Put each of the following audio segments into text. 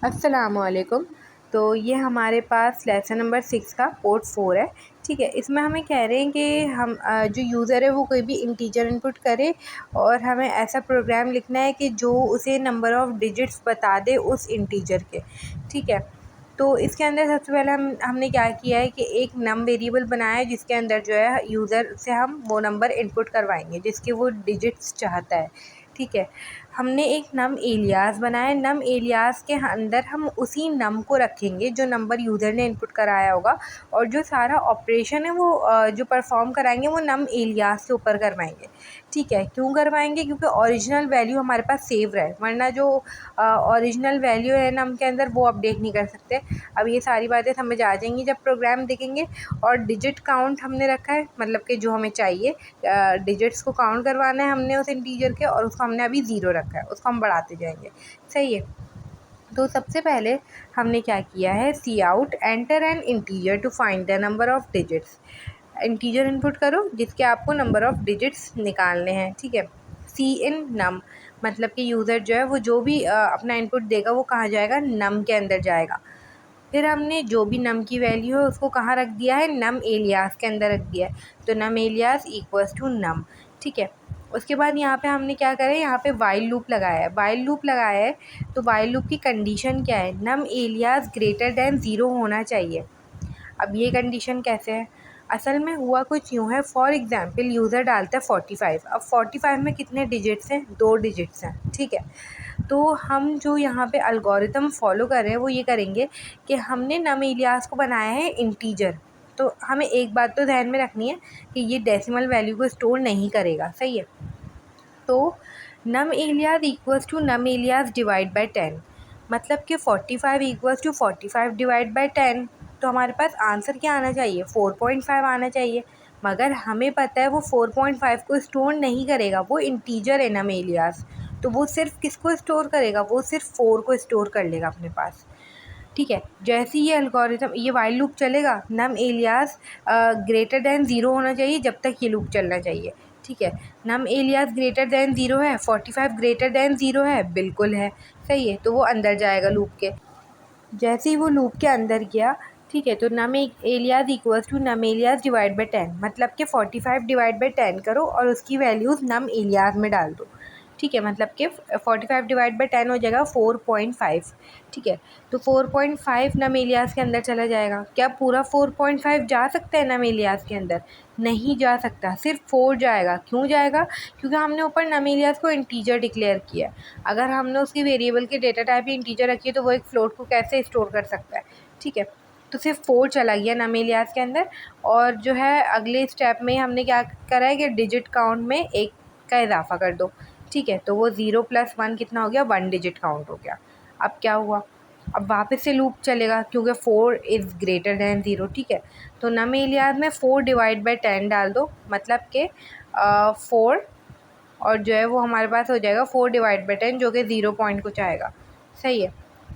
अस्सलामुअलैकुम। तो ये हमारे पास लेसन नंबर 6 का पोर्ट 4 है। ठीक है, इसमें हमें कह रहे हैं कि हम जो यूज़र है वो कोई भी इंटीजर इनपुट करे और हमें ऐसा प्रोग्राम लिखना है कि जो उसे नंबर ऑफ़ डिजिट्स बता दे उस इंटीजर के। ठीक है, तो इसके अंदर सबसे पहले हमने क्या किया है कि एक नम वेरिएबल बनाया है जिसके अंदर जो है यूज़र से हम वो नंबर इनपुट करवाएंगे जिसके वो डिजिट्स चाहता है। ठीक है, हमने एक नम एलियास बनाया। नम एलियास के अंदर हम उसी नम को रखेंगे जो नंबर यूज़र ने इनपुट कराया होगा, और जो सारा ऑपरेशन है वो जो परफॉर्म कराएंगे वो नम एलियास के ऊपर करवाएंगे। ठीक है, क्यों करवाएंगे? क्योंकि ओरिजिनल वैल्यू हमारे पास सेव रहे, वरना जो ओरिजिनल वैल्यू है नम के अंदर वो अपडेट नहीं कर सकते। अब ये सारी बातें समझ आ जाएंगी जब प्रोग्राम देखेंगे। और डिजिट काउंट हमने रखा है, मतलब कि जो हमें चाहिए डिजिट्स को काउंट करवाना है हमने उस इंटीजर के, और उसको हमने अभी ज़ीरो रखा है, उसको हम बढ़ाते जाएंगे। सही है, तो सबसे पहले हमने क्या किया है, cout enter an integer to find the number of digits. Integer input करो जिसके आपको नंबर ऑफ़ डिजिट्स निकालने हैं। ठीक है, सी इन नम, मतलब कि यूज़र जो है वो जो भी अपना इनपुट देगा वो कहाँ जाएगा, नम के अंदर जाएगा। फिर हमने जो भी नम की वैल्यू है उसको कहाँ रख दिया है, नम एलियास के अंदर रख दिया है। तो नम एलियास इक्वल्स टू नम। ठीक है, उसके बाद यहाँ पे हमने क्या करा है, यहाँ पे वाइल लूप लगाया है। वाइल लूप लगाया है तो वाइल लूप की कंडीशन क्या है, num alias greater than zero होना चाहिए। अब ये कंडीशन कैसे है, असल में हुआ कुछ यूँ है। फॉर एग्ज़ाम्पल यूज़र डालता है 45। अब 45 में कितने डिजिट्स हैं, 2 डिजिट्स हैं। ठीक है, तो हम जो यहाँ पे अलगोरिथम फॉलो कर रहे हैं वो ये करेंगे कि हमने नम एलियास को बनाया है इंटीजर। तो हमें एक बात तो ध्यान में रखनी है कि ये डेसिमल वैल्यू को स्टोर नहीं करेगा। सही है, तो num alias equals to num alias divide by 10, मतलब कि 45 इक्वल्स टू 45 डिवाइड बाय 10। तो हमारे पास आंसर क्या आना चाहिए, 4.5 आना चाहिए। मगर हमें पता है वो 4.5 को स्टोर नहीं करेगा, वो इंटीजर है नम एलियास। तो वो सिर्फ किसको स्टोर करेगा, वो सिर्फ 4 को स्टोर कर लेगा अपने पास। ठीक है, जैसे ये अल्गोरिथम, ये वाइल लूप चलेगा, नम एलियास ग्रेटर दैन ज़ीरो होना चाहिए जब तक ये लूप चलना चाहिए। ठीक है, num alias greater than zero है, 45 ग्रेटर दैन ज़ीरो है, बिल्कुल है। सही है, तो वो अंदर जाएगा लूप के। जैसे ही वो लूप के अंदर गया, ठीक है, तो num alias equals to num alias divide by 10, मतलब कि 45 डिवाइड बाई 10 करो और उसकी वैल्यूज़ नम एलियास में डाल दो। ठीक है, मतलब कि 45 डिवाइड बाई 10 हो जाएगा 4.5। ठीक है, तो 4.5 नम एलियास के अंदर चला जाएगा। क्या पूरा 4.5 जा सकता है नम एलियास के अंदर? नहीं जा सकता, सिर्फ 4 जाएगा। क्यों जाएगा? क्योंकि हमने ऊपर नम एलियास को इंटीजर डिक्लेयर किया है। अगर हमने उसकी वेरिएबल की डेटा टाइप ही इंटीजर रखी है तो वो एक फ्लोट को कैसे स्टोर कर सकता है। ठीक है, तो सिर्फ 4 चला गया नम एलियास के अंदर। और जो है अगले स्टेप में हमने क्या करा है कि डिजिट काउंट में 1 का इजाफा कर दो। ठीक है, तो वो 0 + 1 कितना हो गया, 1 डिजिट काउंट हो गया। अब क्या हुआ, अब वापस से लूप चलेगा क्योंकि 4 इज़ ग्रेटर दैन 0। ठीक है, तो नम एलियास में 4 डिवाइड बाई 10 डाल दो, मतलब कि 4, और जो है वो हमारे पास हो जाएगा 4 डिवाइड बाई 10 जो कि 0 पॉइंट कुछ आएगा। सही है,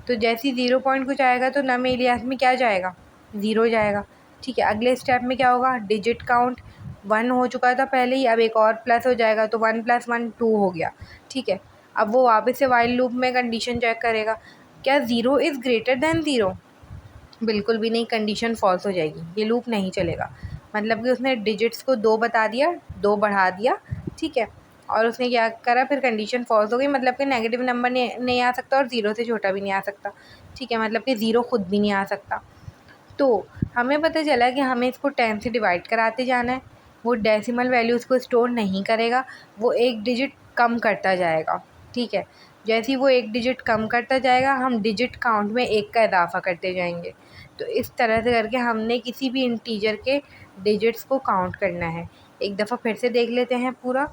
तो जैसे ही 0 पॉइंट कुछ आएगा तो नम एलियास में क्या जाएगा, 0 जाएगा। ठीक है, अगले स्टेप में क्या होगा, डिजिट काउंट 1 हो चुका था पहले ही, अब एक और प्लस हो जाएगा तो 1 + 1 2 हो गया। ठीक है, अब वो वापस से वाइल लूप में कंडीशन चेक करेगा, क्या 0 इज़ ग्रेटर दैन 0? बिल्कुल भी नहीं, कंडीशन फॉल्स हो जाएगी, ये लूप नहीं चलेगा। मतलब कि उसने डिजिट्स को 2 बता दिया, 2 बढ़ा दिया। ठीक है, और उसने क्या करा, फिर कंडीशन फॉल्स हो गई, मतलब कि नेगेटिव नंबर नहीं आ सकता और 0 से छोटा भी नहीं आ सकता। ठीक है, मतलब कि 0 खुद भी नहीं आ सकता। तो हमें पता चला कि हमें इसको 10 से डिवाइड कराते जाना है। वो डेसिमल वैल्यूज़ को स्टोर नहीं करेगा, वो एक डिजिट कम करता जाएगा। ठीक है, जैसे ही वो एक डिजिट कम करता जाएगा हम डिजिट काउंट में 1 का इजाफा करते जाएंगे। तो इस तरह से करके हमने किसी भी इंटीजर के डिजिट्स को काउंट करना है। एक दफ़ा फिर से देख लेते हैं पूरा।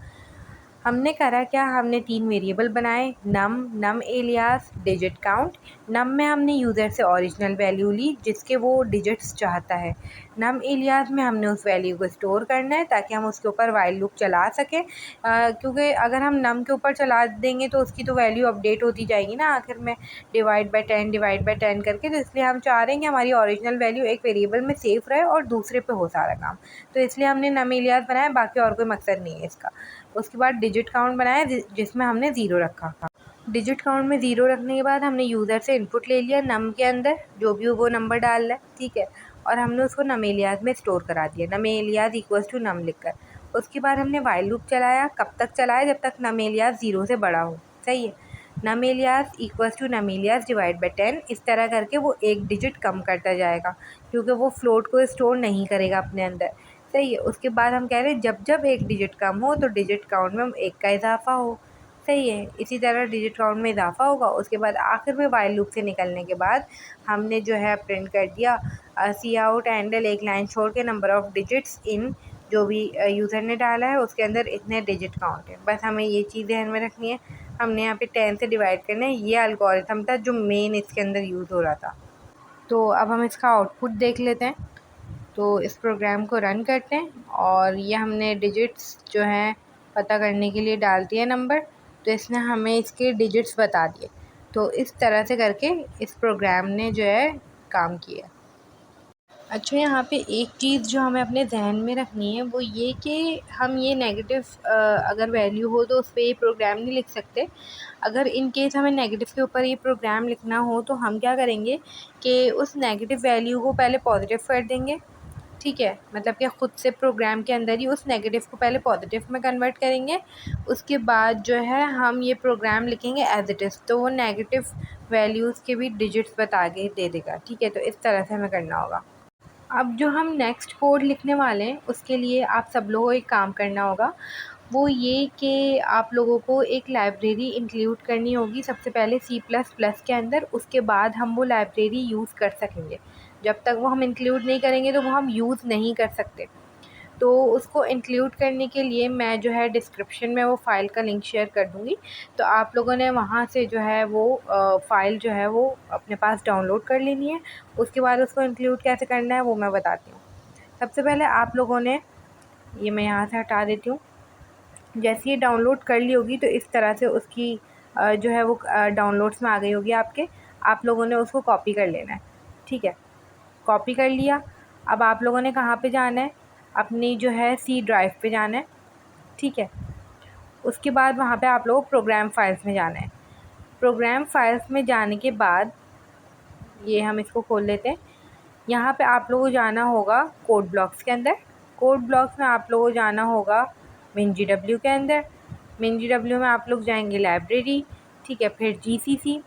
हमने करा क्या, हमने 3 वेरिएबल बनाए, नम एलियास, डिजिट काउंट। नम में हमने यूज़र से ओरिजिनल वैल्यू ली जिसके वो डिजिट्स चाहता है। नम एलियास में हमने उस वैल्यू को स्टोर करना है ताकि हम उसके ऊपर वाइल लूप चला सकें, क्योंकि अगर हम नम के ऊपर चला देंगे तो उसकी तो वैल्यू अपडेट होती जाएगी ना आखिर में, डिवाइड बाई 10 करके। तो इसलिए हम चाह रहे हैं कि हमारी ओरिजिनल वैल्यू एक वेरिएबल में सेफ रहे और दूसरे पे हो सारा काम। तो इसलिए हमने नम एलियास बनाया, बाकी और कोई मकसद नहीं है इसका। उसके बाद डिजिट काउंट बनाया जिसमें हमने 0 रखा। डिजिट काउंट में ज़ीरो रखने के बाद हमने यूज़र से इनपुट ले लिया नम के अंदर, जो भी हो वो नंबर डाल रहा है, ठीक है, और हमने उसको नम एलियास में स्टोर करा दिया, नम एलियास इक्वल्स टू नम लिखकर। उसके बाद हमने वाइल लूप चलाया, कब तक चलाया, जब तक नम एलियास 0 से बड़ा हो, सही है। Num alias equals to num alias divide by 10, इस तरह करके वो एक डिजिट कम करता जाएगा, क्योंकि वो फ्लोट को स्टोर नहीं करेगा अपने अंदर, सही है। उसके बाद हम कह रहे हैं जब जब एक डिजिट कम हो तो डिजिट काउंट में एक का इजाफा हो, सही है। इसी तरह डिजिट काउंट में इजाफा होगा। उसके बाद आखिर में वाइल लूप से निकलने के बाद हमने जो है प्रिंट कर दिया सी आउट एंडल, एक लाइन छोड़ के नंबर ऑफ़ डिजिट्स इन, जो भी यूज़र ने डाला है उसके अंदर इतने डिजिट काउंट है। बस हमें ये चीज़ ध्यान में रखनी है, हमने यहाँ पे 10 से डिवाइड करना है। ये अलगोरिथम था जो मेन इसके अंदर यूज़ हो रहा था। तो अब हम इसका आउटपुट देख लेते हैं। तो इस प्रोग्राम को रन करते हैं और ये हमने डिजिट्स जो हैं पता करने के लिए डाल दिया नंबर, तो इसने हमें इसके डिजिट्स बता दिए। तो इस तरह से करके इस प्रोग्राम ने जो है काम किया। अच्छा, यहाँ पे एक चीज़ जो हमें अपने जहन में रखनी है वो ये कि हम ये नेगेटिव अगर वैल्यू हो तो उस पर ये प्रोग्राम नहीं लिख सकते। अगर इन केस हमें नेगेटिव के ऊपर ये प्रोग्राम लिखना हो तो हम क्या करेंगे कि उस नेगेटिव वैल्यू को पहले पॉजिटिव कर देंगे, ठीक है, मतलब कि ख़ुद से प्रोग्राम के अंदर ही उस नेगेटिव को पहले पॉजिटिव में कन्वर्ट करेंगे। उसके बाद जो है हम ये प्रोग्राम लिखेंगे एज इट इज़, तो वो नेगेटिव वैल्यूज़ के भी डिजिट्स बता के दे देगा, ठीक है। तो इस तरह से हमें करना होगा। अब जो हम नेक्स्ट कोड लिखने वाले हैं उसके लिए आप सब लोगों को एक काम करना होगा, वो ये कि आप लोगों को एक लाइब्रेरी इंक्लूड करनी होगी सबसे पहले सी प्लस प्लस के अंदर। उसके बाद हम वो लाइब्रेरी यूज़ कर सकेंगे। जब तक वो हम इंक्लूड नहीं करेंगे तो वो हम यूज़ नहीं कर सकते। तो उसको इंक्लूड करने के लिए मैं जो है डिस्क्रिप्शन में वो फ़ाइल का लिंक शेयर कर दूँगी, तो आप लोगों ने वहाँ से जो है वो फ़ाइल जो है वो अपने पास डाउनलोड कर लेनी है। उसके बाद उसको इंक्लूड कैसे करना है वो मैं बताती हूँ। सबसे पहले आप लोगों ने, ये मैं यहाँ से हटा देती हूँ, जैसे ये डाउनलोड कर ली होगी तो इस तरह से उसकी जो है वो डाउनलोड्स में आ गई होगी आपके। आप लोगों ने उसको कॉपी कर लेना है, ठीक है। कॉपी कर लिया। अब आप लोगों ने कहाँ पे जाना है, अपनी जो है सी ड्राइव पे जाना है, ठीक है। उसके बाद वहाँ पे आप लोगों को प्रोग्राम फाइल्स में जाना है। प्रोग्राम फाइल्स में जाने के बाद ये हम इसको खोल लेते हैं। यहाँ पे आप लोगों को जाना होगा कोड ब्लॉक्स के अंदर। कोड ब्लॉक्स में आप लोगों को जाना होगा MinGW के अंदर। MinGW में आप लोग जाएंगे लाइब्रेरी, ठीक है, फिर GCC,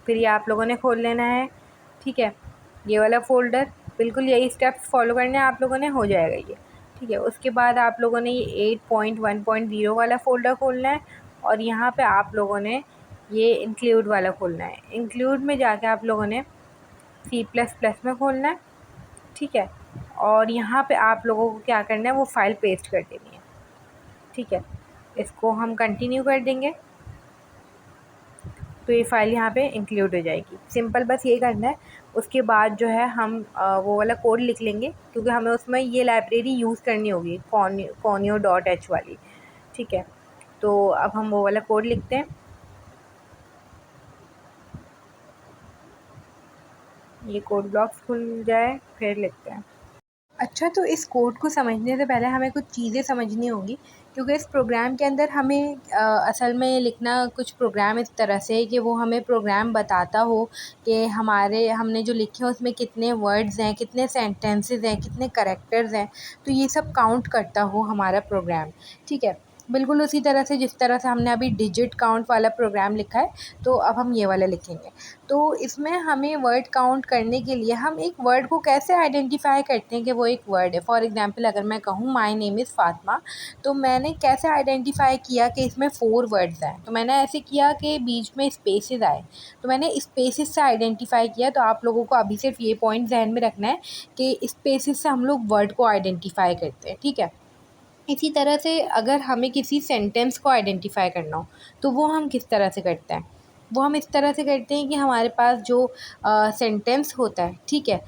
फिर ये आप लोगों ने खोल लेना है, ठीक है, ये वाला फ़ोल्डर। बिल्कुल यही स्टेप्स फॉलो करने हैं आप लोगों ने, हो जाएगा ये, ठीक है। उसके बाद आप लोगों ने ये 8.1.0 वाला फ़ोल्डर खोलना है और यहाँ पे आप लोगों ने ये इंक्लूड वाला खोलना है। इंक्लूड में जाके आप लोगों ने सी प्लस प्लस में खोलना है, ठीक है, और यहाँ पे आप लोगों को क्या करना है वो फ़ाइल पेस्ट कर देनी है, ठीक है। इसको हम कंटिन्यू कर देंगे तो ये फ़ाइल यहाँ पे इंक्लूड हो जाएगी। सिंपल बस ये करना है। उसके बाद जो है हम वो वाला कोड लिख लेंगे, क्योंकि हमें उसमें ये लाइब्रेरी यूज़ करनी होगी conio.h वाली, ठीक है। तो अब हम वो वाला कोड लिखते हैं। ये कोड ब्लॉक्स खुल जाए फिर लिखते हैं। अच्छा, तो इस कोड को समझने से पहले हमें कुछ चीज़ें समझनी होंगी, क्योंकि इस प्रोग्राम के अंदर हमें असल में लिखना कुछ प्रोग्राम इस तरह से है कि वो हमें प्रोग्राम बताता हो कि हमने जो लिखे हैं उसमें कितने वर्ड्स हैं, कितने सेंटेंसेस हैं, कितने कैरेक्टर्स हैं, तो ये सब काउंट करता हो हमारा प्रोग्राम, ठीक है। बिल्कुल उसी तरह से जिस तरह से हमने अभी डिजिट काउंट वाला प्रोग्राम लिखा है, तो अब हम ये वाला लिखेंगे। तो इसमें हमें वर्ड काउंट करने के लिए हम एक वर्ड को कैसे आइडेंटिफ़ाई करते हैं कि वो एक वर्ड है। फॉर एग्ज़ाम्पल अगर मैं कहूँ माय नेम इज़ फ़ातिमा, तो मैंने कैसे आइडेंटिफ़ाई किया कि इसमें 4 वर्ड्स हैं। तो मैंने ऐसे किया कि बीच में स्पेसेस आए, तो मैंने स्पेसेस से आइडेंटिफ़ाई किया। तो आप लोगों को अभी सिर्फ ये पॉइंट ज़हन में रखना है कि स्पेसेस से हम लोग वर्ड को आइडेंटिफ़ाई करते हैं, ठीक है। इसी तरह से अगर हमें किसी सेंटेंस को आइडेंटिफ़ाई करना हो तो वो हम किस तरह से करते हैं, वो हम इस तरह से करते हैं कि हमारे पास जो सेंटेंस होता है, ठीक है,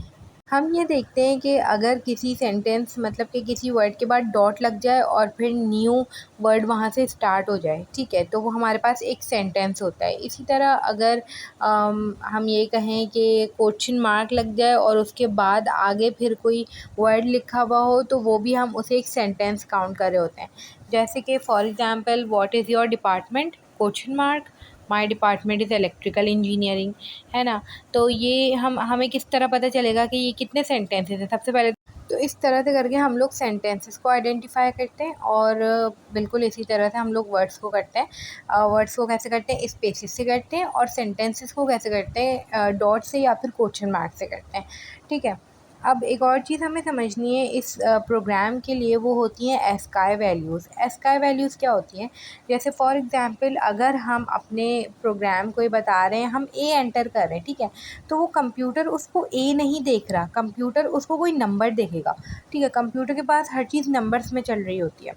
हम ये देखते हैं कि अगर किसी सेंटेंस मतलब कि किसी वर्ड के बाद डॉट लग जाए और फिर न्यू वर्ड वहाँ से स्टार्ट हो जाए, ठीक है, तो वो हमारे पास एक सेंटेंस होता है। इसी तरह अगर हम ये कहें कि क्वेश्चन मार्क लग जाए और उसके बाद आगे फिर कोई वर्ड लिखा हुआ हो तो वो भी हम उसे एक सेंटेंस काउंट कर रहे होते हैं। जैसे कि for example what is your department, question mark, my department is electrical engineering, है ना। तो ये हमें किस तरह पता चलेगा कि ये कितने सेंटेंसेस हैं। सबसे पहले तो इस तरह से करके हम लोग सेंटेंसेस को आइडेंटिफाई करते हैं, और बिल्कुल इसी तरह से हम लोग वर्ड्स को करते हैं। वर्ड्स को कैसे करते हैं, स्पेसेस से करते हैं, और सेंटेंसेस को कैसे करते हैं, डॉट से या फिर क्वेश्चन मार्क से करते हैं, ठीक है। अब एक और चीज़ हमें समझनी है इस प्रोग्राम के लिए, वो होती हैं एस्काई वैल्यूज़। एस्काई वैल्यूज़ क्या होती हैं, जैसे फॉर एग्ज़ाम्पल अगर हम अपने प्रोग्राम को ये बता रहे हैं, हम ए एंटर कर रहे हैं, ठीक है, तो वो कंप्यूटर उसको ए नहीं देख रहा, कंप्यूटर उसको कोई नंबर देखेगा, ठीक है। कंप्यूटर के पास हर चीज़ नंबर्स में चल रही होती है,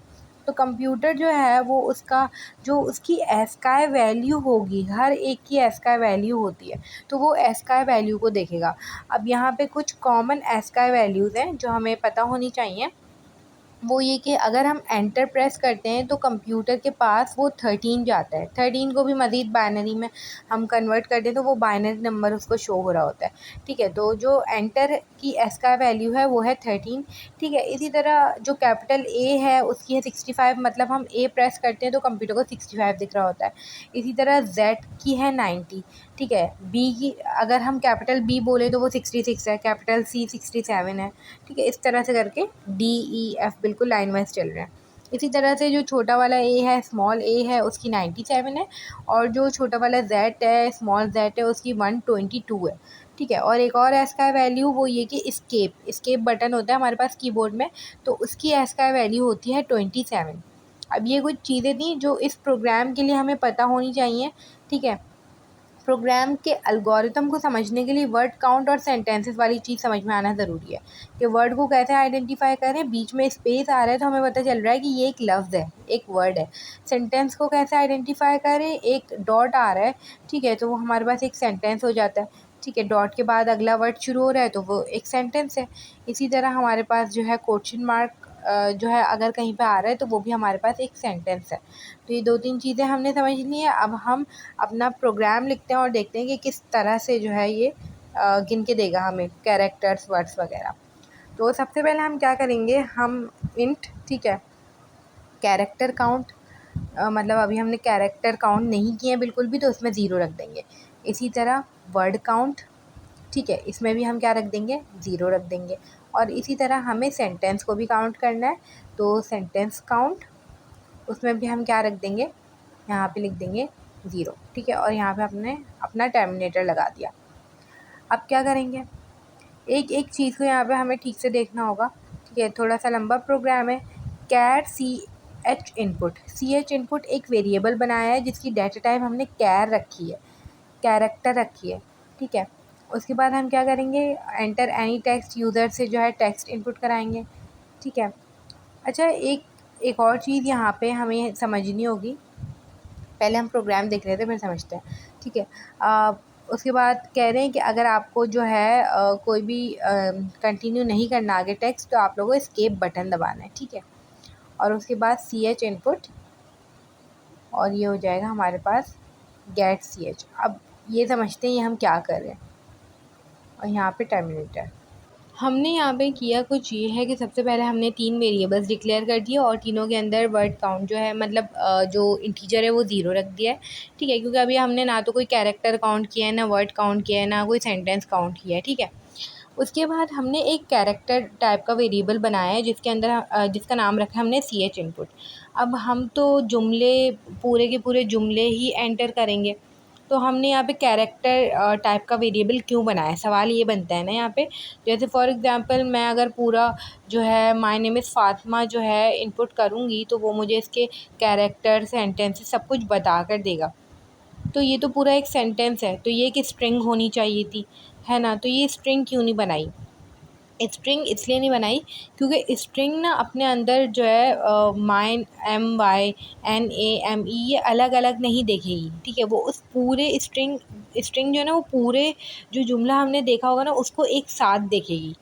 तो कंप्यूटर जो है वो उसका जो उसकी एस्काई वैल्यू होगी, हर एक की एस्काई वैल्यू होती है, तो वो एस्काई वैल्यू को देखेगा। अब यहाँ पे कुछ कॉमन एस्काई वैल्यूज़ हैं जो हमें पता होनी चाहिए। वो ये कि अगर हम एंटर प्रेस करते हैं तो कंप्यूटर के पास वो 13 जाता है, 13 को भी मज़ीद बाइनरी में हम कन्वर्ट कर दें तो वो बाइनरी नंबर उसको शो हो रहा होता है, ठीक है। तो जो एंटर की एस्का वैल्यू है वो है 13, ठीक है। इसी तरह जो कैपिटल ए है उसकी है 65, मतलब हम ए प्रेस करते हैं तो कंप्यूटर को 65 दिख रहा होता है। इसी तरह जेड की है 90, ठीक है। बी की अगर हम कैपिटल बी बोले तो वो 66 है, कैपिटल सी 67 है, ठीक है। इस तरह से करके डी ई एफ बिल्कुल लाइन वाइज चल रहे हैं। इसी तरह से जो छोटा वाला ए है, स्मॉल ए है, उसकी 97 है, और जो छोटा वाला जेड है, स्मॉल जेड है, उसकी 122 है, ठीक है। और एक और एस्काई वैल्यू वो ये कि स्केप बटन होता है हमारे पास कीबोर्ड में, तो उसकी एस्काई वैल्यू होती है 27। अब ये कुछ चीज़ें थी जो इस प्रोग्राम के लिए हमें पता होनी चाहिए, ठीक है। प्रोग्राम के एल्गोरिथम को समझने के लिए वर्ड काउंट और सेंटेंसेस वाली चीज़ समझ में आना ज़रूरी है कि वर्ड को कैसे आइडेंटिफाई करें। बीच में स्पेस आ रहा है तो हमें पता चल रहा है कि ये एक लफ्ज़ है, एक वर्ड है। सेंटेंस को कैसे आइडेंटिफाई करें, एक डॉट आ रहा है, ठीक है, तो वो हमारे पास एक सेंटेंस हो जाता है, ठीक है। डॉट के बाद अगला वर्ड शुरू हो रहा है तो वो एक सेंटेंस है। इसी तरह हमारे पास जो है क्वेश्चन मार्क जो है अगर कहीं पे आ रहा है तो वो भी हमारे पास एक सेंटेंस है। तो ये 2-3 चीज़ें हमने समझ ली हैं। अब हम अपना प्रोग्राम लिखते हैं और देखते हैं कि किस तरह से जो है ये गिन के देगा हमें कैरेक्टर्स, वर्ड्स वगैरह। तो सबसे पहले हम क्या करेंगे, हम इंट, ठीक है, कैरेक्टर काउंट, मतलब अभी हमने कैरेक्टर काउंट नहीं किए हैं बिल्कुल भी, तो उसमें ज़ीरो रख देंगे। इसी तरह वर्ड काउंट, ठीक है, इसमें भी हम क्या रख देंगे, ज़ीरो रख देंगे। और इसी तरह हमें सेंटेंस को भी काउंट करना है, तो सेंटेंस काउंट, उसमें भी हम क्या रख देंगे, यहाँ पे लिख देंगे ज़ीरो, ठीक है। और यहाँ पे आपने अपना टर्मिनेटर लगा दिया। अब क्या करेंगे, एक एक चीज़ को यहाँ पे हमें ठीक से देखना होगा, ठीक है। थोड़ा सा लंबा प्रोग्राम है। Char C H input, C H input एक वेरिएबल बनाया है जिसकी डाटा टाइप हमने कैर रखी है, कैरेक्टर रखी है, ठीक है। उसके बाद हम क्या करेंगे, एंटर एनी टेक्स्ट, यूज़र से जो है टेक्स्ट इनपुट कराएंगे, ठीक है। अच्छा, एक एक और चीज़ यहाँ पे हमें समझनी होगी, पहले हम प्रोग्राम देख रहे थे फिर समझते हैं, ठीक है। उसके बाद कह रहे हैं कि अगर आपको जो है कोई भी कंटिन्यू नहीं करना आगे टेक्स्ट, तो आप लोगों को एस्केप बटन दबाना है, ठीक है। और उसके बाद सी एच इनपुट, और ये हो जाएगा हमारे पास गेट सी एच। अब ये समझते हैं ये हम क्या कर रहे हैं, और यहाँ पे टर्मिनेटर हमने यहाँ पे किया कुछ ये है कि सबसे पहले हमने 3 वेरिएबल्स डिक्लेयर कर दिए और तीनों के अंदर वर्ड काउंट जो है, मतलब जो इंटीजर है वो ज़ीरो रख दिया है, ठीक है। क्योंकि अभी हमने ना तो कोई कैरेक्टर काउंट किया है, ना वर्ड काउंट किया है, ना कोई सेंटेंस काउंट किया है, ठीक है। उसके बाद हमने एक कैरेक्टर टाइप का वेरिएबल बनाया है जिसके अंदर जिसका नाम रखा है हमने सी एच इनपुट। अब हम तो जुमले, पूरे के पूरे जुमले ही एंटर करेंगे, तो हमने यहाँ पे कैरेक्टर टाइप का वेरिएबल क्यों बनाया, सवाल ये बनता है ना यहाँ पे। जैसे फॉर एग्ज़ाम्पल मैं अगर पूरा जो है माय नेम इज़ फ़ातिमा जो है इनपुट करूँगी तो वो मुझे इसके कैरेक्टर, सेंटेंसेस सब कुछ बता कर देगा। तो ये तो पूरा एक सेंटेंस है, तो ये एक स्ट्रिंग होनी चाहिए थी, है ना। तो ये स्ट्रिंग क्यों नहीं बनाई, स्ट्रिंग इसलिए नहीं बनाई क्योंकि स्ट्रिंग ना अपने अंदर जो है mine M Y N A M E ये अलग अलग नहीं देखेगी, ठीक है। वो उस पूरे स्ट्रिंग स्ट्रिंग जो है ना, वो पूरे जो जुमला हमने देखा होगा ना उसको एक साथ देखेगी,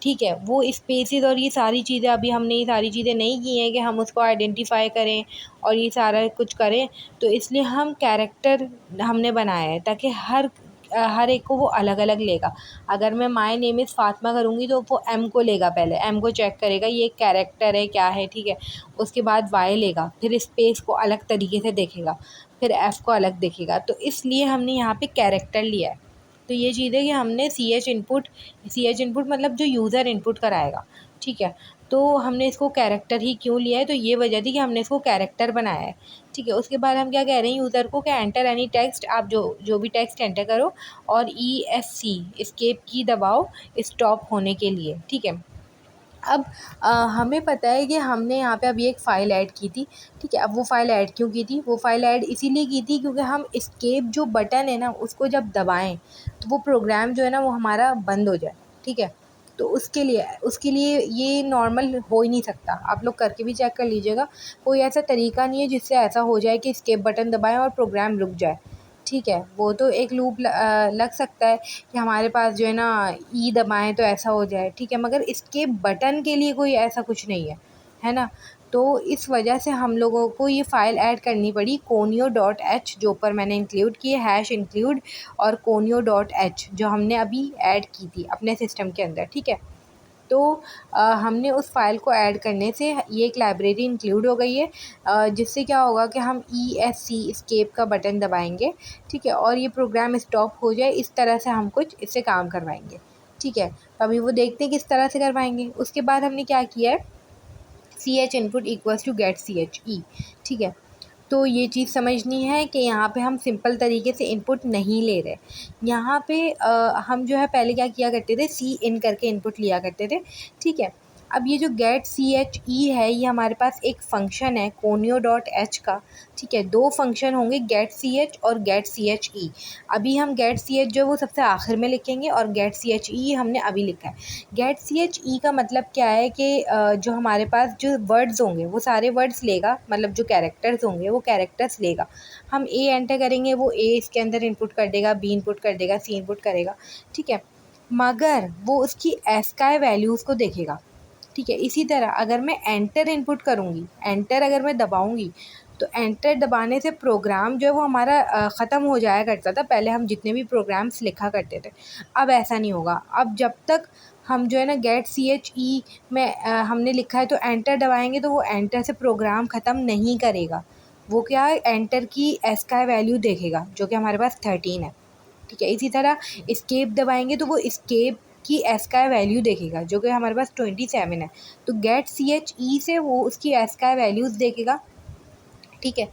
ठीक है। वो स्पेसेस और ये सारी चीज़ें, अभी हमने ये सारी चीज़ें नहीं की हैं कि हम उसको आइडेंटिफाई करें और ये सारा कुछ करें, तो इसलिए हम कैरेक्टर हमने बनाया है ताकि हर एक को वो अलग अलग लेगा। अगर मैं माय नेम इज़ फ़ातिमा करूँगी तो वो एम को लेगा, पहले एम को चेक करेगा ये कैरेक्टर है क्या है, ठीक है। उसके बाद वाई लेगा, फिर स्पेस को अलग तरीके से देखेगा, फिर एफ़ को अलग दिखेगा। तो इसलिए हमने यहाँ पे कैरेक्टर लिया है। तो ये चीज़ है कि हमने सी एच इनपुट मतलब जो यूज़र इनपुट कराएगा, ठीक है। तो हमने इसको कैरेक्टर ही क्यों लिया है, तो ये वजह थी कि हमने इसको कैरेक्टर बनाया है, ठीक है। उसके बाद हम क्या कह रहे हैं यूज़र को कि एंटर एनी टेक्स्ट, आप जो भी टेक्स्ट एंटर करो और ESC एस्केप की दबाओ स्टॉप होने के लिए, ठीक है। अब हमें पता है कि हमने यहाँ पे अभी एक फ़ाइल ऐड की थी, ठीक है। अब वो फ़ाइल ऐड क्यों की थी? वो फ़ाइल ऐड इसीलिए की थी क्योंकि हम एस्केप जो बटन है ना उसको जब दबाएँ तो वो प्रोग्राम जो है ना वो हमारा बंद हो जाए, ठीक है। तो उसके लिए ये नॉर्मल हो ही नहीं सकता। आप लोग करके भी चेक कर लीजिएगा। कोई ऐसा तरीका नहीं है जिससे ऐसा हो जाए कि एस्केप बटन दबाएँ और प्रोग्राम रुक जाए, ठीक है। वो तो एक लूप लग सकता है कि हमारे पास जो है ना दबाएँ तो ऐसा हो जाए, ठीक है, मगर एस्केप बटन के लिए कोई ऐसा कुछ नहीं है ना? तो इस वजह से हम लोगों को ये फ़ाइल ऐड करनी पड़ी conio.h, जो ऊपर मैंने इंक्लूड की है, हैश इंक्लूड और conio.h जो हमने अभी ऐड की थी अपने सिस्टम के अंदर, ठीक है। तो हमने उस फ़ाइल को ऐड करने से ये एक लाइब्रेरी इंक्लूड हो गई है, जिससे क्या होगा कि हम ESC एस्केप का बटन दबाएंगे, ठीक है, और ये प्रोग्राम स्टॉप हो जाए। इस तरह से हम कुछ इससे काम करवाएंगे, ठीक है। तो अभी वो देखते हैं किस तरह से करवाएंगे। उसके बाद हमने क्या किया है, CH input equals to get CHE, ठीक है। तो ये चीज़ समझनी है कि यहाँ पे हम सिंपल तरीके से इनपुट नहीं ले रहे। यहाँ पे हम जो है पहले क्या किया करते थे, सी इन करके इनपुट लिया करते थे, ठीक है। अब ये जो गेट CHE है ये हमारे पास एक फ़ंक्शन है conio.h का, ठीक है। 2 फ़ंक्शन होंगे, गेट CH और गेट CHE। अभी हम गेट CH जो है वो सबसे आखिर में लिखेंगे और गेट CHE हमने अभी लिखा है। गेट CHE का मतलब क्या है कि जो हमारे पास जो वर्ड्स होंगे वो सारे वर्ड्स लेगा, मतलब जो कैरेक्टर्स होंगे वो कैरेक्टर्स लेगा। हम ए एंटर करेंगे, वो ए इसके अंदर इनपुट कर देगा, बी इनपुट कर देगा, सी इनपुट करेगा, ठीक है। मगर वो उसकी एस्काई वैल्यूज़ को देखेगा, ठीक है। इसी तरह अगर मैं एंटर इनपुट करूँगी, एंटर अगर मैं दबाऊँगी तो एंटर दबाने से प्रोग्राम जो है वो हमारा ख़त्म हो जाया करता था। पहले हम जितने भी प्रोग्राम्स लिखा करते थे, अब ऐसा नहीं होगा। अब जब तक हम जो है ना गेट CHE में हमने लिखा है तो एंटर दबाएंगे तो वो एंटर से प्रोग्राम ख़त्म नहीं करेगा। वो क्या है, एंटर की एस्काई वैल्यू देखेगा जो कि हमारे पास 13 है, ठीक है। इसी तरह एस्केप दबाएंगे तो वो एस्केप की एस्काई वैल्यू देखेगा जो कि हमारे पास 27 है। तो गेट CHE से वो उसकी एस्काई वैल्यूज़ देखेगा, ठीक है।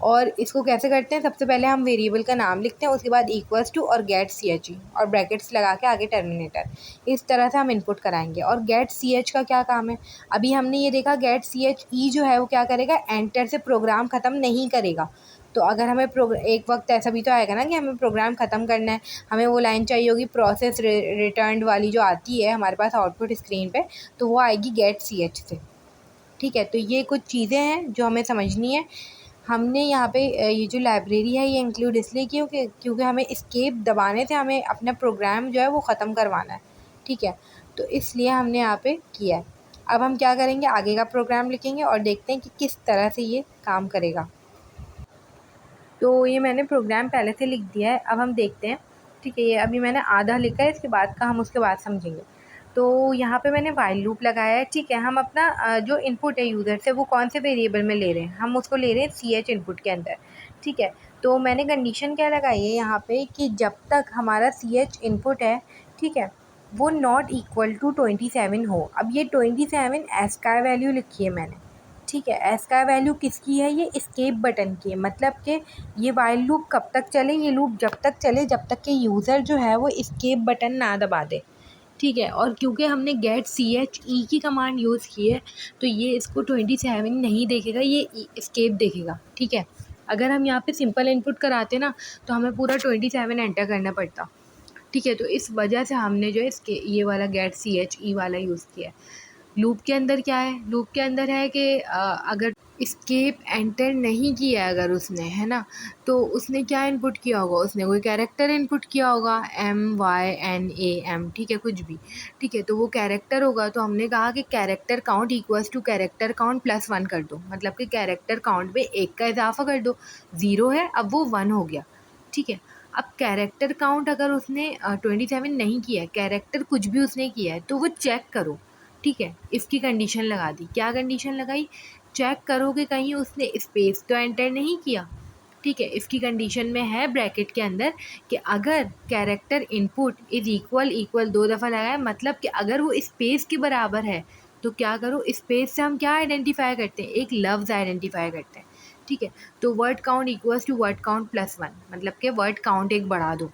और इसको कैसे करते हैं, सबसे पहले हम वेरिएबल का नाम लिखते हैं, उसके बाद इक्वल्स टू और गेट CHE और ब्रैकेट्स लगा के आगे टर्मिनेटर। इस तरह से हम इनपुट कराएंगे। और गेट CH का क्या काम है, अभी हमने ये देखा गेट CHE जो है वो क्या करेगा, एंटर से प्रोग्राम ख़त्म नहीं करेगा। तो अगर हमें एक वक्त ऐसा भी तो आएगा ना कि हमें प्रोग्राम ख़त्म करना है, हमें वो लाइन चाहिए होगी प्रोसेस रिटर्न वाली जो आती है हमारे पास आउटपुट स्क्रीन पे, तो वो आएगी गेट CH से, ठीक है। तो ये कुछ चीज़ें हैं जो हमें समझनी है। हमने यहाँ पे ये जो लाइब्रेरी है ये इंक्लूड इसलिए की क्योंकि हमें एस्केप दबाने से हमें अपना प्रोग्राम जो है वो ख़त्म करवाना है, ठीक है। तो इसलिए हमने यहाँ पे किया है। अब हम क्या करेंगे, आगे का प्रोग्राम लिखेंगे और देखते हैं कि किस तरह से ये काम करेगा। तो ये मैंने प्रोग्राम पहले से लिख दिया है, अब हम देखते हैं, ठीक है। ये अभी मैंने आधा लिखा है, इसके बाद का हम उसके बाद समझेंगे। तो यहाँ पे मैंने व्हाइल लूप लगाया है, ठीक है। हम अपना जो इनपुट है यूज़र से वो कौन से वेरिएबल में ले रहे हैं, हम उसको ले रहे हैं CH इनपुट के अंदर, ठीक है। तो मैंने कंडीशन क्या लगाई है यहाँ पे कि जब तक हमारा CH इनपुट है, ठीक है, वो नॉट इक्वल टू 27 हो। अब ये 27 एस्काई वैल्यू लिखी है मैंने, ठीक है। एस्काई वैल्यू किसकी है, ये एस्केप बटन की है। मतलब कि ये व्हाइल लूप कब तक चले, ये लूप जब तक चले जब तक कि यूज़र जो है वो एस्केप बटन ना दबा दे, ठीक है। और क्योंकि हमने गेट CHE की कमांड यूज़ की है तो ये इसको 27 नहीं देखेगा, ये एस्केप देखेगा, ठीक है। अगर हम यहाँ पे सिंपल इनपुट कराते ना तो हमें पूरा 27 एंटर करना पड़ता, ठीक है। तो इस वजह से हमने जो है इसके ये वाला गेट CHE वाला यूज़ किया है। लूप के अंदर क्या है, लूप के अंदर है कि अगर एस्केप एंटर नहीं किया अगर उसने, है ना, तो उसने क्या इनपुट किया होगा, उसने कोई कैरेक्टर इनपुट किया होगा, MYNAM, ठीक है, कुछ भी, ठीक है। तो वो कैरेक्टर होगा, तो हमने कहा कि character count equals to character count plus 1 कर दो, मतलब कि कैरेक्टर काउंट में 1 का इजाफा कर दो। 0 है, अब वो 1 हो गया, ठीक है। अब कैरेक्टर काउंट अगर उसने 27 नहीं किया है, कैरेक्टर कुछ भी उसने किया है, तो वो चेक करो, ठीक है। इसकी कंडीशन लगा दी, क्या कंडीशन लगाई, चेक करो कि कहीं उसने स्पेस तो एंटर नहीं किया, ठीक है। इसकी कंडीशन में है ब्रैकेट के अंदर कि अगर कैरेक्टर इनपुट इज इक्वल 2 दफ़ा लगाए, मतलब कि अगर वो स्पेस के बराबर है तो क्या करो, स्पेस से हम क्या आइडेंटिफाई करते हैं, एक लफ्ज़ आइडेंटिफाई करते हैं। ठीक है। तो word count equals to word count plus 1, मतलब कि वर्ड काउंट एक बढ़ा दो।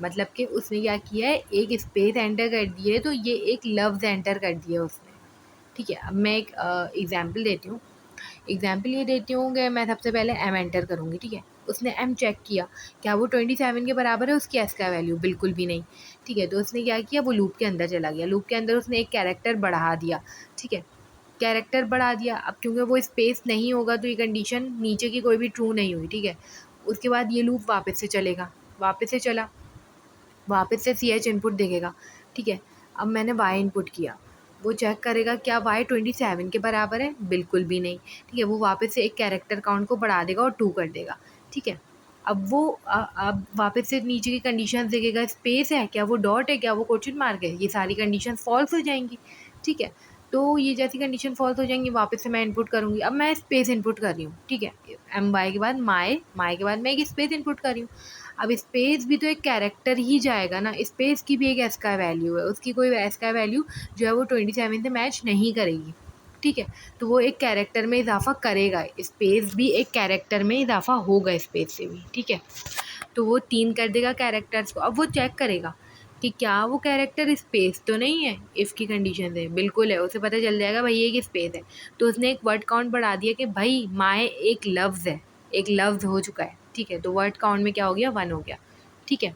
मतलब कि उसने क्या किया है, एक स्पेस एंटर कर दी है तो ये एक लफ्ज़ एंटर कर दिया उसने। ठीक है। अब मैं एक एग्जांपल देती हूँ। एग्जाम्पल ये देती हूँ कि मैं सबसे पहले एम एंटर करूँगी। ठीक है। उसने एम चेक किया, क्या वो 27 के बराबर है उसकी एस का वैल्यू, बिल्कुल भी नहीं। ठीक है। तो उसने क्या किया, वो लूप के अंदर चला गया, लूप के अंदर उसने एक कैरेक्टर बढ़ा दिया। ठीक है। कैरेक्टर बढ़ा दिया, अब क्योंकि वो स्पेस नहीं होगा तो ये कंडीशन नीचे की कोई भी ट्रू नहीं हुई। ठीक है। उसके बाद ये लूप वापस से चलेगा, वापस से चला, वापस से सी एच इनपुट देखेगा। ठीक है। अब मैंने वाई इनपुट किया, वो चेक करेगा क्या वाई 27 के बराबर है, बिल्कुल भी नहीं। ठीक है। वो वापस से एक कैरेक्टर काउंट को बढ़ा देगा और 2 कर देगा। ठीक है। अब वो अब वापस से नीचे की कंडीशन देखेगा, स्पेस है क्या, वो डॉट है क्या, वो क्वेश्चन मार्क है, ये सारी कंडीशन फॉल्स हो जाएंगी। ठीक है। तो ये जैसी कंडीशन फॉल्स हो जाएंगी, वापस से मैं इनपुट करूँगी। अब मैं स्पेस इनपुट कर रही हूँ। ठीक है। एम वाई के बाद माई के बाद मैं एक स्पेस इनपुट कर रही हूँ। अब स्पेस भी तो एक कैरेक्टर ही जाएगा ना, स्पेस की भी एक एस का वैल्यू है, उसकी कोई एस का वैल्यू जो है वो 27 से मैच नहीं करेगी। ठीक है। तो वो एक कैरेक्टर में इजाफा करेगा, स्पेस भी एक कैरेक्टर में इजाफा होगा स्पेस से भी। ठीक है। तो वो 3 कर देगा कैरेक्टर्स को। अब वो चेक करेगा कि क्या वो कैरेक्टर स्पेस तो नहीं है, इफ़ की कंडीशन है, बिल्कुल है, उसे पता चल जाएगा भाई ये एक स्पेस है। तो उसने एक वर्ड काउंट बढ़ा दिया कि भाई माए एक लफ्ज़ है, एक लफ्ज़ हो चुका है। ठीक है। तो वर्ड काउंट में क्या हो गया, 1 हो गया। ठीक है।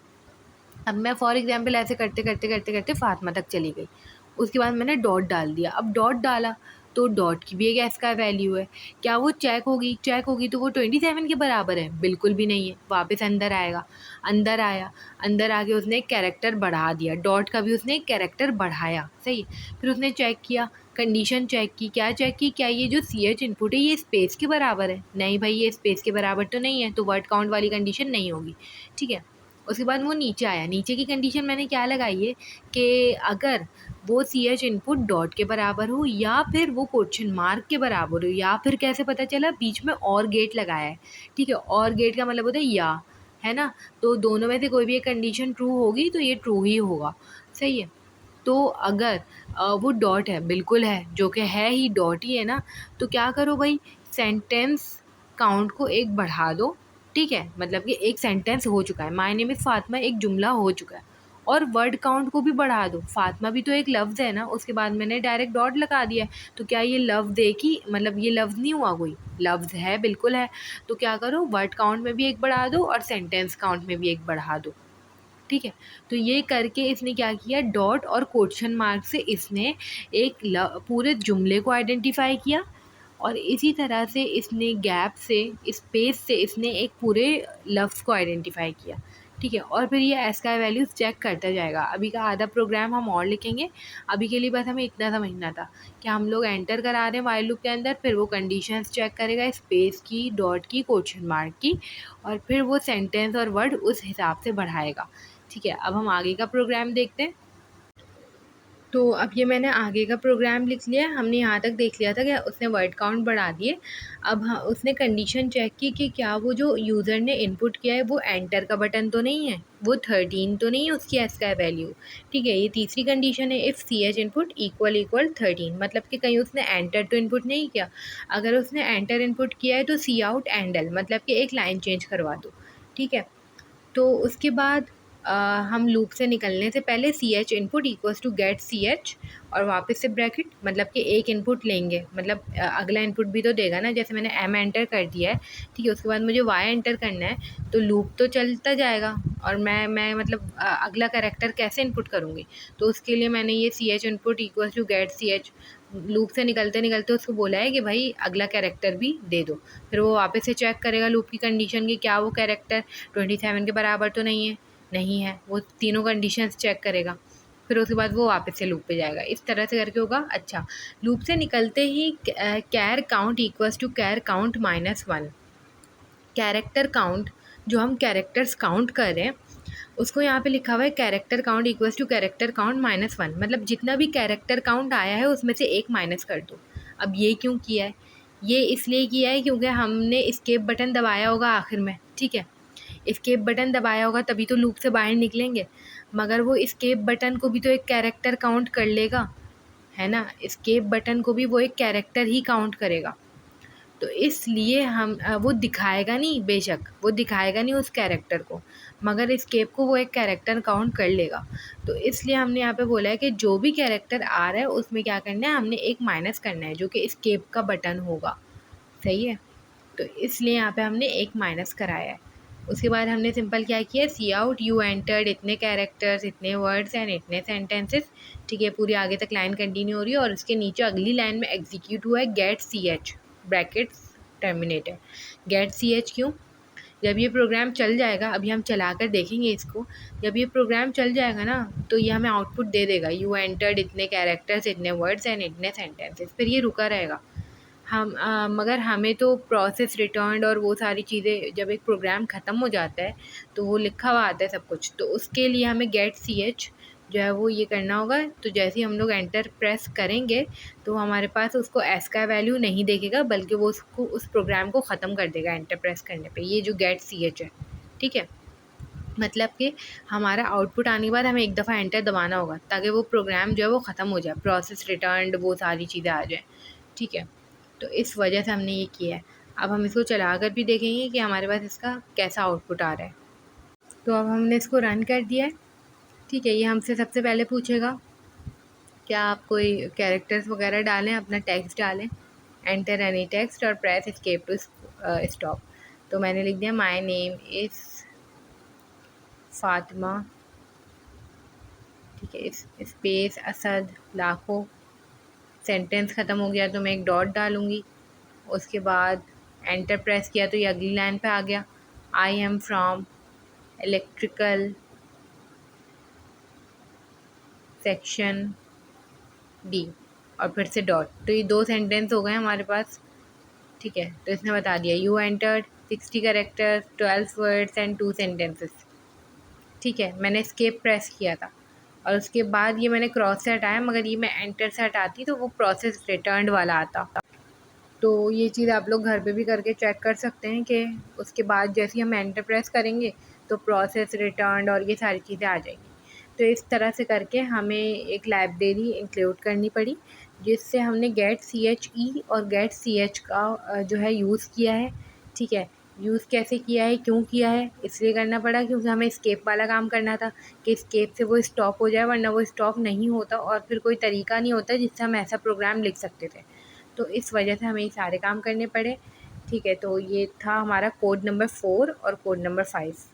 अब मैं फॉर एग्जांपल ऐसे करते करते करते करते फातिमा तक चली गई। उसके बाद मैंने डॉट डाल दिया। अब डॉट डाला तो डॉट की भी एक एस का वैल्यू है, क्या वो चेक होगी तो वो 27 के बराबर है, बिल्कुल भी नहीं है। वापस अंदर आएगा, अंदर आया, अंदर आके उसने एक कैरेक्टर बढ़ा दिया, डॉट का भी उसने एक कैरेक्टर बढ़ाया। सही है। फिर उसने चेक किया, कंडीशन चेक की, क्या चेक की, क्या ये जो सी एच इनपुट है ये स्पेस के बराबर है, नहीं भाई ये स्पेस के बराबर तो नहीं है, तो वर्ड काउंट वाली कंडीशन नहीं होगी। ठीक है। उसके बाद वो नीचे आया, नीचे की कंडीशन मैंने क्या लगाई है कि अगर वो सी एच इनपुट डॉट के बराबर हो या फिर वो क्वेश्चन मार्क के बराबर हो, या फिर कैसे पता चला, बीच में और गेट लगाया है। ठीक है। और गेट का मतलब होता है या, है ना। तो दोनों में से कोई भी एक कंडीशन ट्रू होगी तो ये ट्रू ही होगा। सही है। तो अगर वो डॉट है, बिल्कुल है, जो कि है ही, डॉट ही है ना, तो क्या करो भाई, सेंटेंस काउंट को एक बढ़ा दो। ठीक है। मतलब कि एक सेंटेंस हो चुका है, माय नेम इज़ फातिमा एक जुमला हो चुका है, और वर्ड काउंट को भी बढ़ा दो। फातिमा भी तो एक लफ्ज़ है ना, उसके बाद मैंने डायरेक्ट डॉट लगा दिया है, तो क्या ये लफ्ज़ एक ही, मतलब ये लफ्ज़ नहीं हुआ, कोई लफ्ज़ है, बिल्कुल है। तो क्या करो, वर्ड काउंट में भी एक बढ़ा दो और सेंटेंस काउंट में भी एक बढ़ा दो। ठीक है। तो ये करके इसने क्या किया, डॉट और क्वेश्चन मार्क से इसने एक पूरे जुमले को आइडेंटिफाई किया, और इसी तरह से इसने गैप से, स्पेस से इसने एक पूरे लफ्ज़ को आइडेंटिफाई किया। ठीक है। और फिर ये एस का वैल्यूज़ चेक करता जाएगा। अभी का आधा प्रोग्राम हम और लिखेंगे, अभी के लिए बस हमें इतना समझना था कि हम लोग एंटर करा रहे हैं वाइल लूप के अंदर, फिर वो कंडीशंस चेक करेगा, स्पेस की, डॉट की, क्वेश्चन मार्क की, और फिर वो सेंटेंस और वर्ड उस हिसाब से बढ़ाएगा। ठीक है। अब हम आगे का प्रोग्राम देखते हैं। तो अब ये मैंने आगे का प्रोग्राम लिख लिया, हमने यहाँ तक देख लिया था कि उसने वर्ड काउंट बढ़ा दिए। अब उसने कंडीशन चेक की कि क्या वो जो यूज़र ने इनपुट किया है वो एंटर का बटन तो नहीं है, वो 13 तो नहीं है उसकी एस का वैल्यू। ठीक है। ये तीसरी कंडीशन है, if C H input equal 13, मतलब कि कहीं उसने एंटर तो इनपुट नहीं किया। अगर उसने एंटर इनपुट किया है तो सी आउट एंडल, मतलब कि एक लाइन चेंज करवा दो। ठीक है। तो उसके बाद हम लूप से निकलने से पहले C H input equals to get C H, और वापस से ब्रैकेट, मतलब कि एक इनपुट लेंगे, मतलब अगला इनपुट भी तो देगा ना, जैसे मैंने एम एंटर कर दिया है। ठीक है। उसके बाद मुझे वाई एंटर करना है, तो लूप तो चलता जाएगा, और मैं मतलब अगला कैरेक्टर कैसे इनपुट करूँगी, तो उसके लिए मैंने ये C H input equals to get C H, loop से निकलते निकलते उसको बोला है कि भाई अगला कैरेक्टर भी दे दो। फिर वो वापस से चेक करेगा लूप की कंडीशन की, क्या वो कैरेक्टर 27 के बराबर तो नहीं है, नहीं है, वो तीनों कंडीशंस चेक करेगा। फिर उसके बाद वो वापस से लूप पे जाएगा, इस तरह से करके होगा। अच्छा, लूप से निकलते ही char count equals to char count -1, character count, जो हम कैरेक्टर्स काउंट कर रहे हैं उसको यहाँ पे लिखा हुआ है character count equals to character count -1, मतलब जितना भी कैरेक्टर काउंट आया है उसमें से एक माइनस कर दो। अब ये क्यों किया है, ये इसलिए किया है क्योंकि हमने एस्केप बटन दबाया होगा आखिर में, ठीक है। एस्केप बटन दबाया होगा तभी तो लूप से बाहर निकलेंगे, मगर वो एस्केप बटन को भी तो एक कैरेक्टर काउंट कर लेगा, है ना। एस्केप बटन को भी वो एक कैरेक्टर ही काउंट करेगा, तो इसलिए हम वो दिखाएगा नहीं, बेशक वो दिखाएगा नहीं उस कैरेक्टर को, मगर एस्केप को वो एक कैरेक्टर काउंट कर लेगा। तो इसलिए हमने यहाँ पे बोला है कि जो भी कैरेक्टर आ रहा है उसमें क्या करना है, हमने एक माइनस करना है जो कि एस्केप का बटन होगा, सही है। तो इसलिए यहाँ पे हमने एक माइनस कराया है। उसके बाद हमने सिंपल क्या किया, सी आउट यू एंटर्ड इतने कैरेक्टर्स, इतने वर्ड्स एंड इतने सेंटेंसेस, ठीक है। पूरी आगे तक लाइन कंटिन्यू हो रही है और उसके नीचे अगली लाइन में एग्जीक्यूट हुआ है get C H brackets terminate है। गेट सी एच क्यों, जब ये प्रोग्राम चल जाएगा, अभी हम चला कर देखेंगे इसको, जब ये प्रोग्राम चल जाएगा ना तो ये हमें आउटपुट दे देगा यू एंटर्ड इतने कैरेक्टर्स, इतने वर्ड्स एंड इतने सेंटेंसेस, फिर ये रुका रहेगा। हम मगर हमें तो प्रोसेस रिटर्न और वो सारी चीज़ें, जब एक प्रोग्राम ख़त्म हो जाता है तो वो लिखा हुआ आता है सब कुछ, तो उसके लिए हमें गेट सी एच जो है वो ये करना होगा। तो जैसे ही हम लोग एंटर प्रेस करेंगे तो हमारे पास उसको एस का वैल्यू नहीं देखेगा, बल्कि वो उसको उस प्रोग्राम को ख़त्म कर देगा एंटर प्रेस करने पे, ये जो गेट सी एच है, ठीक है। मतलब कि हमारा आउटपुट आने के बाद हमें एक दफ़ा एंटर दबाना होगा ताकि वो प्रोग्राम जो है वो ख़त्म हो जाए, प्रोसेस रिटर्न वो सारी चीज़ें आ जाए, ठीक है। तो इस वजह से हमने ये किया है। अब हम इसको चला कर भी देखेंगे कि हमारे पास इसका कैसा आउटपुट आ रहा है। तो अब हमने इसको रन कर दिया है, ठीक है। ये हमसे सबसे पहले पूछेगा क्या आप कोई कैरेक्टर्स वगैरह डालें, अपना टेक्स्ट डालें, एंटर एनी टेक्स्ट और प्रेस एस्केप टू स्टॉप। तो मैंने लिख दिया माई नेम इज़ फातिमा, ठीक है, स्पेस असद लाखों, सेंटेंस ख़त्म हो गया तो मैं एक डॉट डालूँगी। उसके बाद एंटर प्रेस किया तो ये अगली लाइन पे आ गया, I am from electrical section D, और फिर से डॉट। तो ये 2 सेंटेंस हो गए हमारे पास, ठीक है। तो इसने बता दिया you entered 60 characters, 12 words and 2 sentences, ठीक है। मैंने एस्केप प्रेस किया था और उसके बाद ये मैंने क्रॉस से हटाया, मगर ये मैं एंटर से हटाती तो वो प्रोसेस रिटर्न वाला आता। तो ये चीज़ आप लोग घर पे भी करके चेक कर सकते हैं कि उसके बाद जैसे ही हम एंटर प्रेस करेंगे तो प्रोसेस रिटर्न और ये सारी चीज़ें आ जाएंगी। तो इस तरह से करके हमें एक लाइब्रेरी इंक्लूड करनी पड़ी जिससे हमने गेट सी एच ई और गेट सी एच का जो है यूज़ किया है, ठीक है। यूज़ कैसे किया है, क्यों किया है, इसलिए करना पड़ा क्योंकि हमें स्केप वाला काम करना था कि स्केप से वो स्टॉप हो जाए, वरना वो स्टॉप नहीं होता और फिर कोई तरीका नहीं होता जिससे हम ऐसा प्रोग्राम लिख सकते थे। तो इस वजह से हमें ये सारे काम करने पड़े, ठीक है। तो ये था हमारा कोड नंबर 4 और कोड नंबर 5।